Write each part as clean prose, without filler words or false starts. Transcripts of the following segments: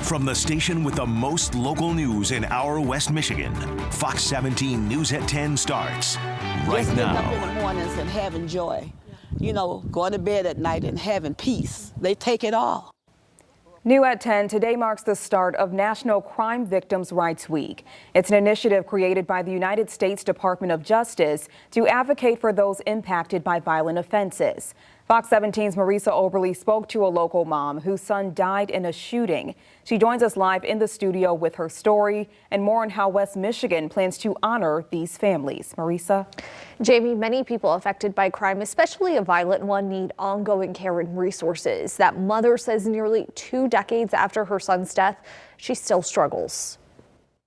From the station with the most local news in our West Michigan, Fox 17 News at 10 starts right Just now. getting up in the mornings and having joy. You know, going to bed at night and having peace. They take it all. New at 10, today marks the start of National Crime Victims' Rights Week. It's an initiative created by the United States Department of Justice to advocate for those impacted by violent offenses. Fox 17's Marisa Oberly spoke to a local mom whose son died in a shooting. She joins us live in the studio with her story and more on how West Michigan plans to honor these families. Marisa? Jamie, many people affected by crime, especially a violent one, need ongoing care and resources. That mother says nearly 2 decades after her son's death, she still struggles.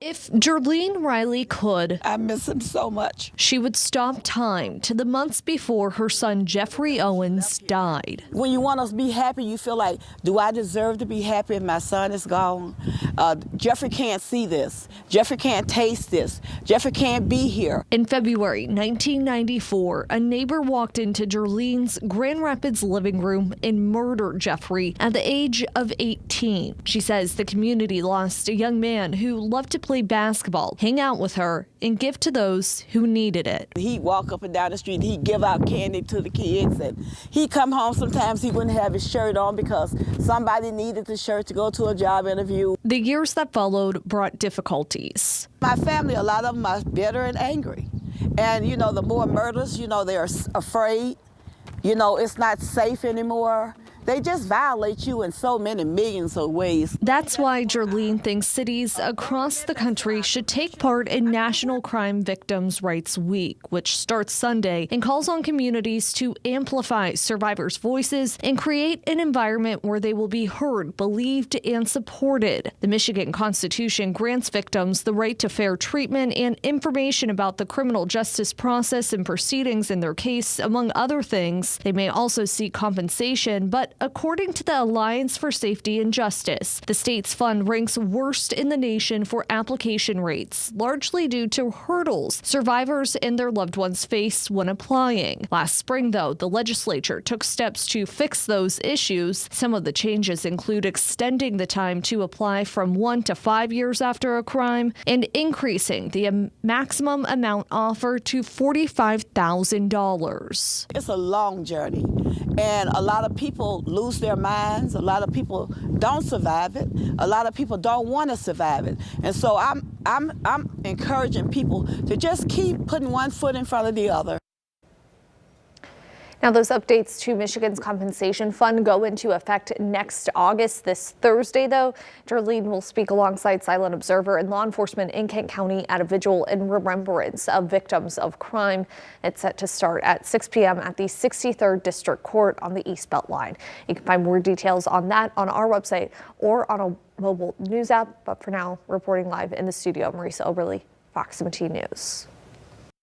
If Jerlene Riley could, I miss him so much. she would stop time to the months before her son Jeffrey Owens died. When you want to be happy, you feel like, do I deserve to be happy if my son is gone? Jeffrey can't see this. Jeffrey can't taste this. Jeffrey can't be here. In February 1994, a neighbor walked into Jerlene's Grand Rapids living room and murdered Jeffrey at the age of 18. She says the community lost a young man who loved to play basketball, hang out with her, and give to those who needed it. He'd walk up and down the street, he'd give out candy to the kids, and he'd come home. Sometimes he wouldn't have his shirt on because somebody needed the shirt to go to a job interview. The years that followed brought difficulties. My family, a lot of them are bitter and angry. And, you know, the more murders, you know, they're afraid. You know, it's not safe anymore. They just violate you in so many millions of ways. That's why Jerlene thinks cities across the country should take part in National Crime Victims' Rights Week, which starts Sunday, and calls on communities to amplify survivors' voices and create an environment where they will be heard, believed, and supported. The Michigan Constitution grants victims the right to fair treatment and information about the criminal justice process and proceedings in their case, among other things. They may also seek compensation, but according to the Alliance for Safety and Justice, the state's fund ranks worst in the nation for application rates, largely due to hurdles survivors and their loved ones face when applying. Last spring, though, the legislature took steps to fix those issues. Some of the changes include extending the time to apply from 1 to 5 years after a crime and increasing the maximum amount offered to $45,000. It's a long journey, and a lot of people lose their minds. A lot of people don't survive it. A lot of people don't want to survive it. And so I'm encouraging people to just keep putting one foot in front of the other. Now, those updates to Michigan's compensation fund go into effect next August. This Thursday, though, Jerlene will speak alongside Silent Observer and law enforcement in Kent County at a vigil in remembrance of victims of crime. It's set to start at 6 p.m. at the 63rd District Court on the East Belt Line. You can find more details on that on our website or on a mobile news app. But for now, reporting live in the studio, Marisa Oberly, Fox 17 News.